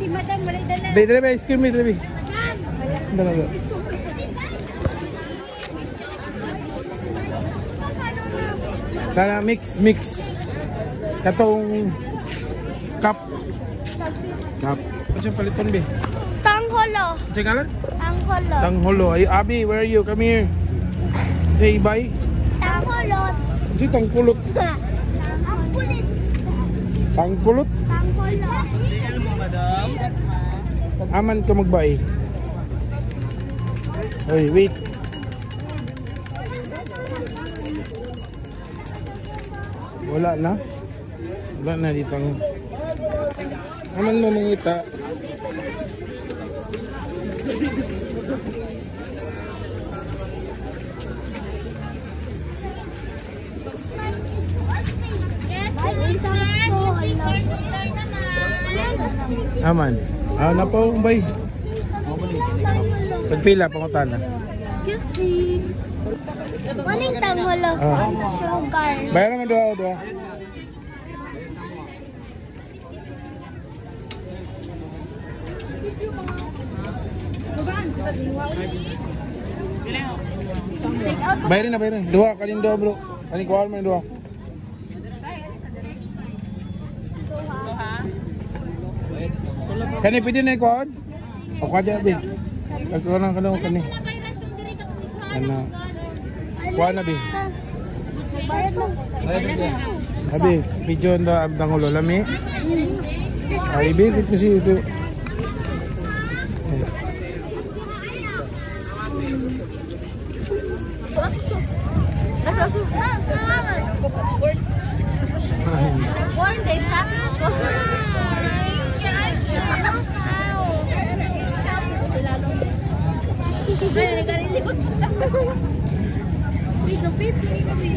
si Madam Maridala. Be, ice cream, be. Dala. Tara, mix. Katong cup. Ano siyang paliton, be? Tangholo. Sige nga lang? Tangholo. Tangholo. Ay, Abi, where are you? Come here. Say bye. Tangholot. Si tangkulot. Ang kulit. Tangkulot? Tangholot. Aman ka mag-bye. Oy, wait. Wala na dito. Aman mo mangita. Aman. Na po, bay. Pagpila, pangutana. Maling tangholo. Sugar. Bayaran nga doa. Bayarin na. Dua, kanin doa bro. Kanin kuwal mo yung doa. Kani pwede na ikuan? O kwa dyan, bin. Kagkaroon ka lang kani. Ano? Kuha na, bin. Sabi, video na ang tangulo. Lami? Ay, bin. Kasi ito. Dito, babe, kami.